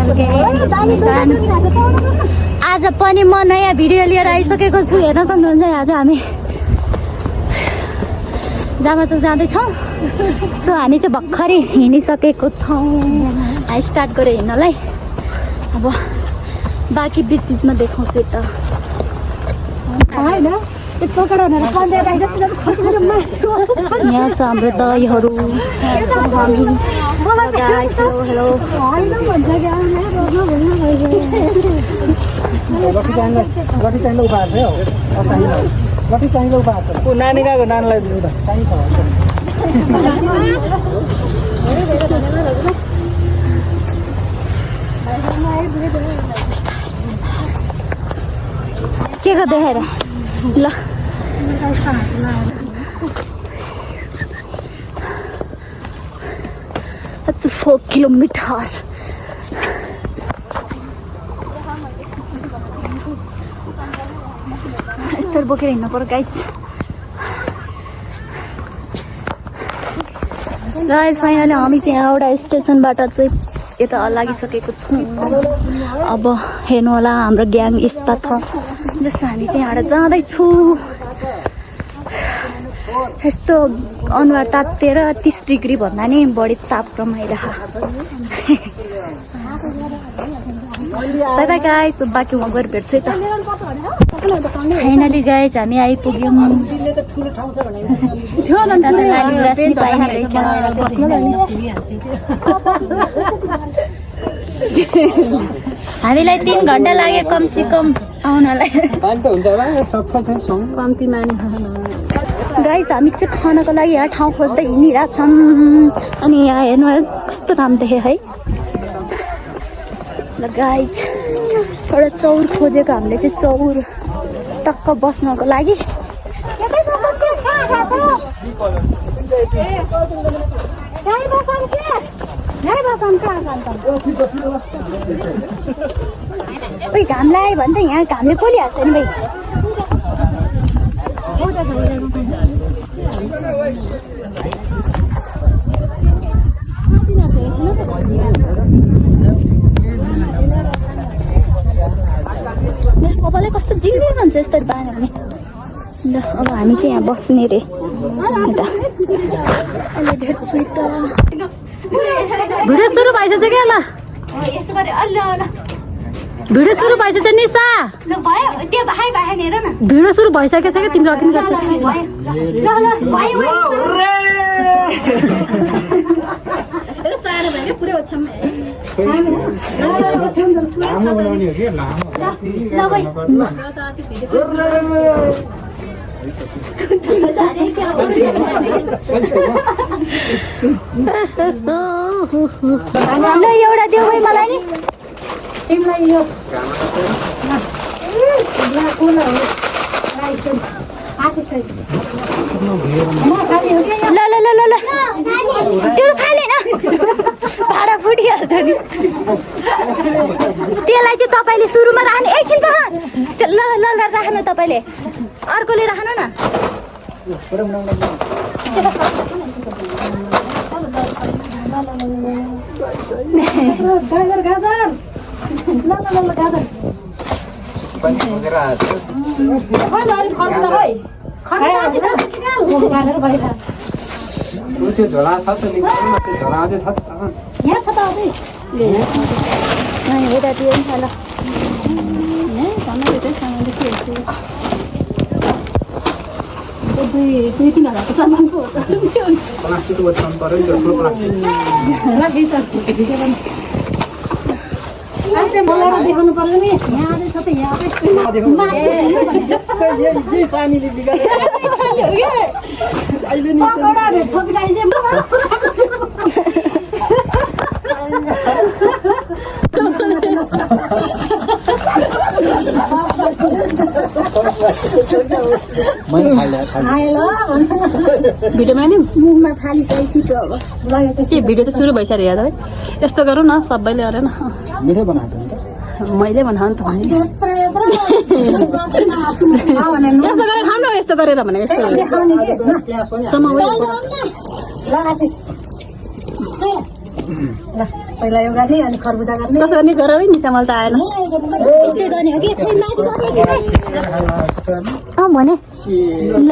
आज पनि म नयाँ भिडियो लिएर आइसकेको छु। हेर्न सक्नुहुन्छ आज हामी जामाचोक जाँदैछौँ। सो हामी चाहिँ भर्खरै हिँडिसकेको छौँ। स्टार्ट गरेँ हिँड्नलाई। अब बाँकी बिचबिचमा देखाउँछु त होइन। यहाँ छ हाम्रो दहीहरू। नानी गएको नानीलाई दिनु त के को देखाएर ल 4 किलोमिटर यस्तो बोकेर हिँड्नु पर्यो गाइज। गाइज फाइनली हामी चाहिँ एउटा स्टेसनबाट चाहिँ यता लागिसकेको छौँ। अब हेर्नु होला हाम्रो ग्याङ यस्ता छ जस्तो हामी चाहिँ यहाँ जाँदैछु। यस्तो अनुहार तातेर 30 डिग्री भन्दा नि बढी ताप रमाइरहेको। बाई बाई गाइज, बाँकी म गएर भेट्छु है त। फाइनली गाइज हामी आइपुग्यौँ। हामीलाई 3 घन्टा लाग्यो कमसे कम आउनलाई। गाइज हामी चाहिँ खानको लागि यहाँ ठाउँ खोज्दै हिँडिरहेको छौँ। अनि यहाँ हेर्नुहोस् कस्तो राम्रो देखेँ है। ल गाइज एउटा चौर खोजेको हामीले चाहिँ चौर टक्क बस्नको लागि। ओइ घाम लाग्यो भने त यहाँ घामले पोलिहाल्छ नि भाइ। मेरो कपालै कस्तो जिग्दै भन्छ यस्तो बाँध्यो भने। ल अब हामी चाहिँ यहाँ बस्ने रे। अहिले भेट्छु त। भिडियो सुरु भइसक्यो क्या। ल भिडियो सुरु भइसक्यो निशा। भिडियो सुरु भइसकेको छ क्या। तिमीले अघि गर्छ। एउटा देऊ है मलाई नि। तिमीलाई यो ल ल ल ल ल त्यो फालेन भाडा फुटिहाल्छ नि। त्यसलाई चाहिँ तपाईँले सुरुमा राख्नु। एकछिन त ल ल ल राख्नु तपाईँले। अर्कोले राख्नु न। झोला छ त झोला अझै छ त यहाँ छ त अझै। यता त्यो पनि छ ल। दुई 3 हजारको सामान पो हो त। प्लास्टिक बोतल पर्यो नि ठुलो प्लास्टिक। मलाई देखाउनु पर्यो नि। यहाँ आउँदै छ त यहाँ भिडियोमा नि मुखमा फालिसकेपछि त्यो अब के भिडियो त सुरु भइसक्यो याद है। यस्तो गरौँ न सबैले अरे न। मिठो बनाएको मैले बनाउनु त भने यस्तो गरेर खानु। यस्तो गरेर भने यस्तो ल पहिला यो गर्ने अनि खरबुजा गर्ने कसो गर्ने गर है निसा मलाई त आएन यस्तै गर्ने हो कि खोइ माथि गर्ने भने ल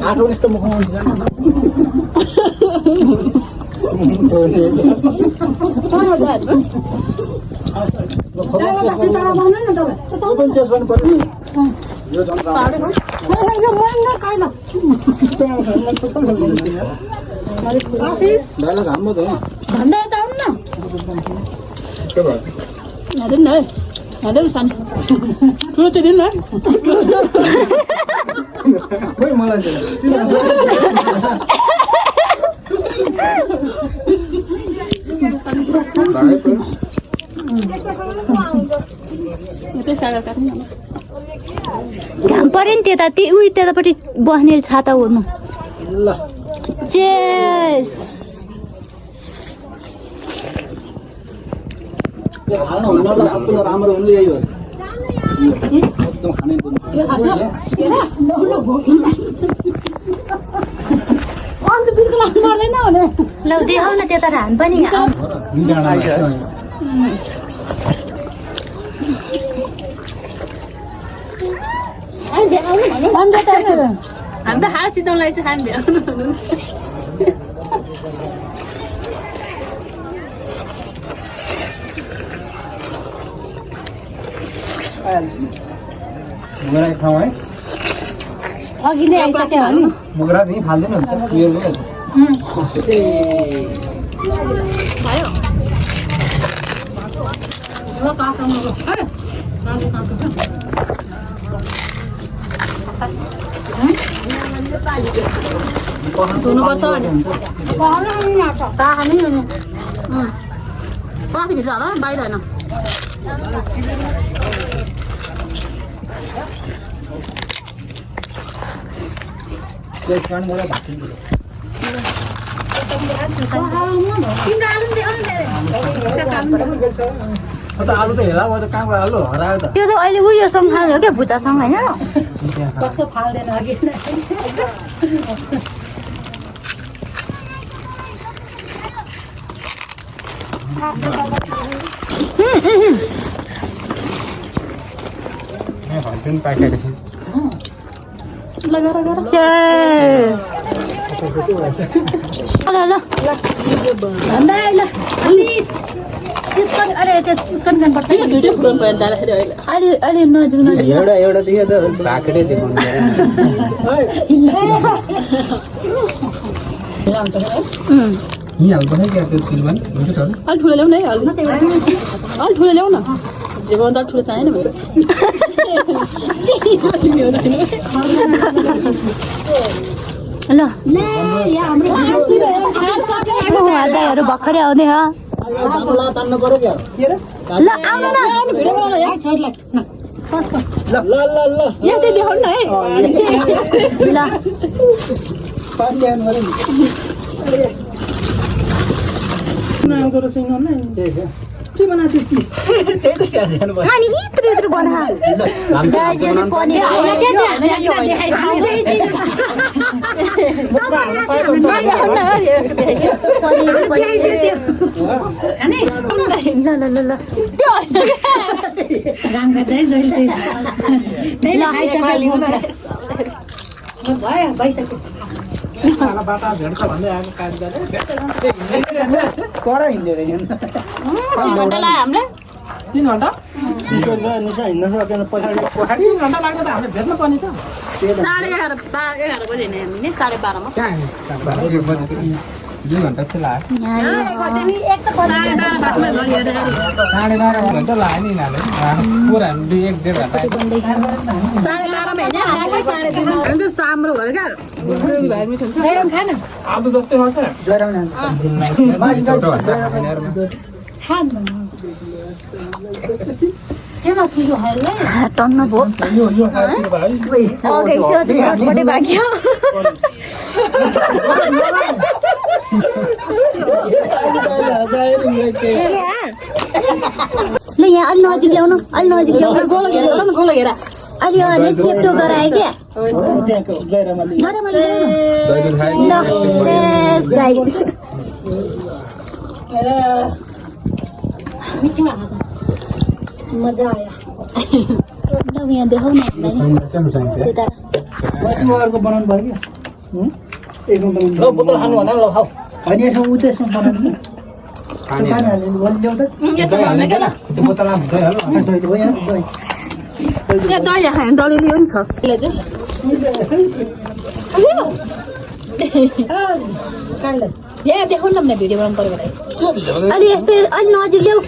आठो यस्तो मुखमा हुन्छ यो दाइला घाममा त भन्दा त आउनु न के भयो हेर्दैन है हेर्दैन सानो ठुलो चाहिँ दिनु है खोइ मलाई यतै सारा काट्नु न घाम पऱ्यो नि त्यता उही त्यतापट्टि बस्ने छाता ओर्नु ल चेस हाल्नु हुन्न ल सबभन्दा राम्रो हुनु यही हो एकदम खाने ल देखाउ न त्यता हाम पनि हामी त हात सिधाउनलाई चाहिँ हामी भ्याउनु मुगरा खाऊ है अघि नै आइसक्यो भने मुगरा चाहिँ फाल्दैन हुन्छ भयो धुनुपर्छ कति भित्र होला बाहिर होइन आलु त हेला भयो त कहाँको आलु हरायो त त्यो चाहिँ अहिले उयोसँग खायो क्या भुजासँग होइन कस्तो फाल्दैन अघि अहिले नजिक नजिक एउटा एउटा दियो त भाकडे देखाउनु यहीँ हाल्नुपर्छ क्या त्यो सिलमान हुन्छ सर अलि ठुलो ल्याउनु है अलि ठुलो ल्याउ न जेबाट ठुलो चाहिएन ल दाइहरू भर्खरै आउँदै हो तान्नु पर्यो क्या ल आउनु न ल ल ल ल यतै देखाउनु न है ल पानी ल्याउनु पर्यो नि के बनाएको थियो त्यही त स्याहार जानु पर्यो अनि यत्रो यत्रो बना बाटा भेट्छ भन्दै आएको काजदाले कडा हिँड्दै रहेछ 3 घण्टा लाग्यो हामीलाई 3 घण्टा निसा हिँड्न सकेन पछाडि 3 घण्टा लाग्यो त हामीले भेट्नु पर्ने त 11:30 बजे हिँड्ने हामी 12:30 मा कहाँ 2 घण्टा चाहिँ लाग्यो 12:30 घण्टा लाग्यो नि यिनीहरूले पुरा 1-1.5 घण्टा 12:30 साम्रो घर क्या आलु जस्तै हो टन्न भयो बाँकी ल यहाँ अलि नजिक ल्याउनु अलि नजिक ल्याउनु गोलो घेरा अलि अलि चेप्टो गराएँ क्या त्यहाँको गहिरामा लिएर गरे मैले ल फ्रेस गाइस मजा आयो ल यहाँ देखाउ न त्यता अर्को बनाउनु भयो कि एकमा बनाउनु ल बोतल खानु भन्दा ल खाऊ होइन यसमा उ त्यसमा बनाउनु नि पानी हाल्नु ल्याउ त यसो भन्नु के ल त्यो बोतलमा दही हाल्नु दही हो यहाँ दही यहाँ दही खायो दही लियो नि छ यहाँ देखाउनु न भने भिडियो बनाउनु पर्यो भने अलि यस्तो अलि नजिक ल्याऊ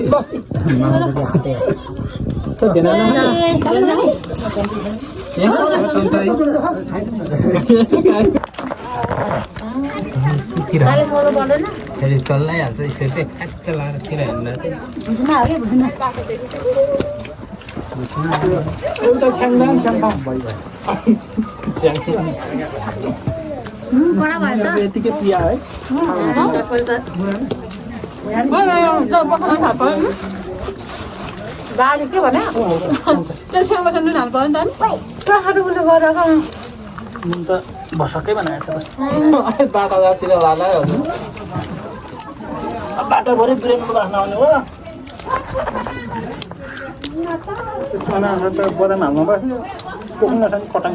फेरि चल्लाइहाल्छ यसरी चाहिँ फ्याक्क लाएर तिर हेर्दा एउटा छ्याङजाङ छ्याङपाङ भयो यतिकै पिया है गाडी के भने त्यो छेउमा छ नुन हाल्नु पर्यो नि त नि त्यो खाटुकुले गरेर नुन त भसक्कै बनाएको छ बाटातिर लाला हजुर बाटोभरि ब्रेनको बास्ना आउने हो खाना त बदाम हाल्नु बस्यो पोख्नु नसक्ने कटाङ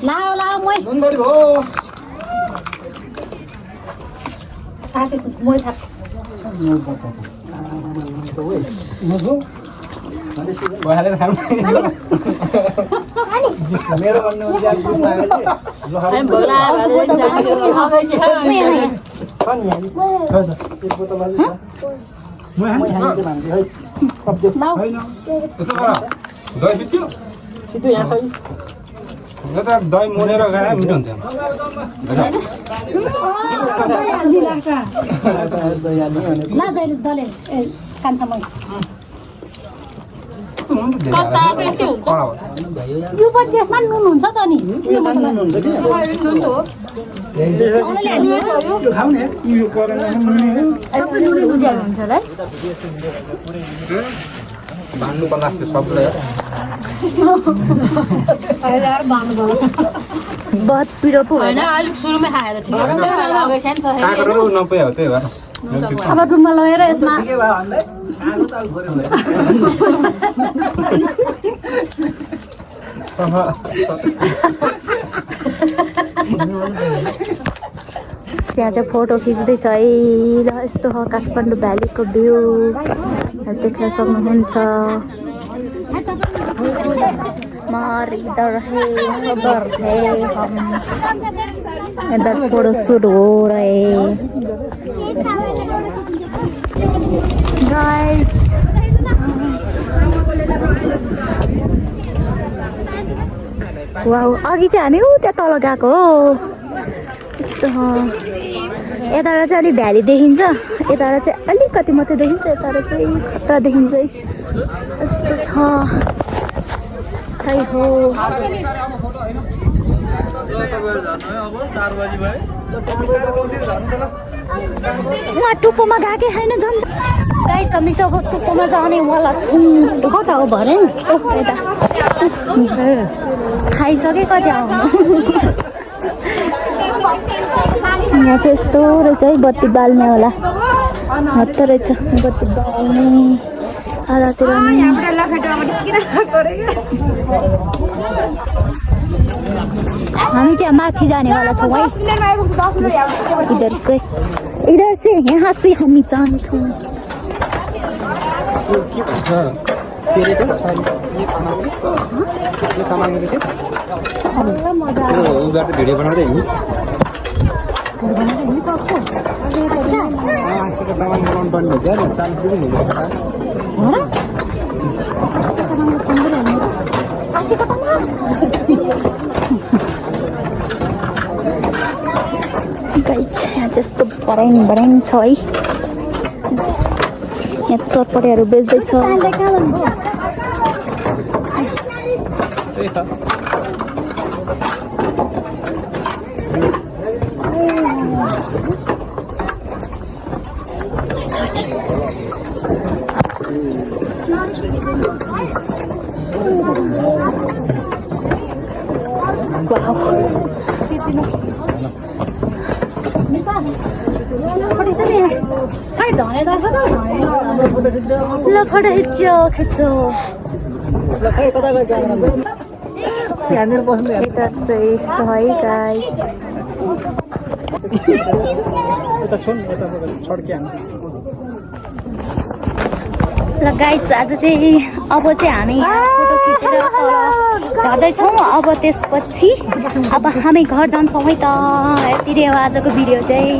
लाऊ लाऊ मै नुन बढी हो आशिष मै थाप भइहालेर खानु मेरो भन्नु भोला जान्छु हगैछ दही फिट्यो छिटो यहाँ खै यो त दही मोलेर खाएर मिठो हुन्छ ला जहिले दले खान्छ मै कताको यस्तै हुन्छ यो पनि त्यसमा नुन हुन्छ त नि खाऊ न यो सबै नुनै बुझाएर हुन्छ है बान्नु पर्ला त्यो सबले बहुत पिरो पो होइन अलिक सुरुमै खाएर ठिक हगैछ नि छ काँक्रो र नपाए हो त्यही भएर अब रुममा लगेर यसमा त्यहाँ चाहिँ फोटो खिच्दैछ है ल यस्तो हो काठमाडौँ भ्यालीको भ्यू देख्न सक्नुहुन्छ इधर है हम इधर फोटो शूट हो रहे गाइस वाउ अघि चाहिँ हामी उता तल गएको हो यस्तो यताबाट चाहिँ अलिक भ्याली देखिन्छ यताबाट चाहिँ अलिकति मात्रै देखिन्छ यताबाट चाहिँ खतरा देखिन्छ है यस्तो छ खै हो उहाँ टुप्पोमा गएकै छैन झन् गाइस हामी चाहिँ अब टुप्पोमा जानेवाला छौँ कता हो भरे नि यता खाइसके कति आउनु यहाँ चाहिँ यस्तो रहेछ है बत्ती बाल्ने होला हत्त रहेछ बत्ती बाल्ने आधातिर हामी चाहिँ माथि जानेवाला छौँ है इधर से यहाँ से हामी जान्छौँ भिडियो बनाउँदै यहाँ जस्तो बढाइङ बढाइङ छ है यहाँ चटपटेहरू बेच्दैछ ल फोटो खिच्यो खिच्यो यहाँनिर बस्नु यता यस्तो यस्तो है गाइस यता छोड यता छड्के हामी ल गाइस आज चाहिँ अब चाहिँ हामी फोटो खिचेर झर्दैछौँ अब त्यसपछि अब हामी घर जान्छौँ है त यति नै हो आजको भिडियो चाहिँ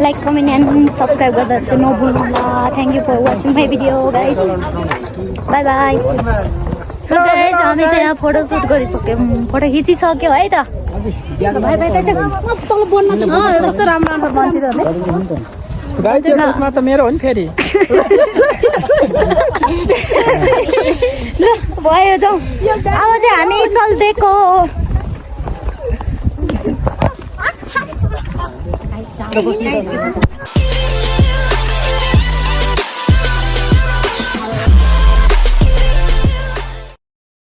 लाइक कमेन्ट एन्ड सब्सक्राइब गर्दा चाहिँ नभुल्नु होला thank you for watching my video guys bye bye guys हामी चाहिँ यहाँ फोटो सुट गरिसक्यौँ फोटो खिचिसक्यौँ है त बाई बाई कस्तो राम्रो राम्रो बन्थ्यो गाई त्यो त्यसमा त मेरो हो नि फेरि ल भयो जाउँ अब चाहिँ हामी चल्देको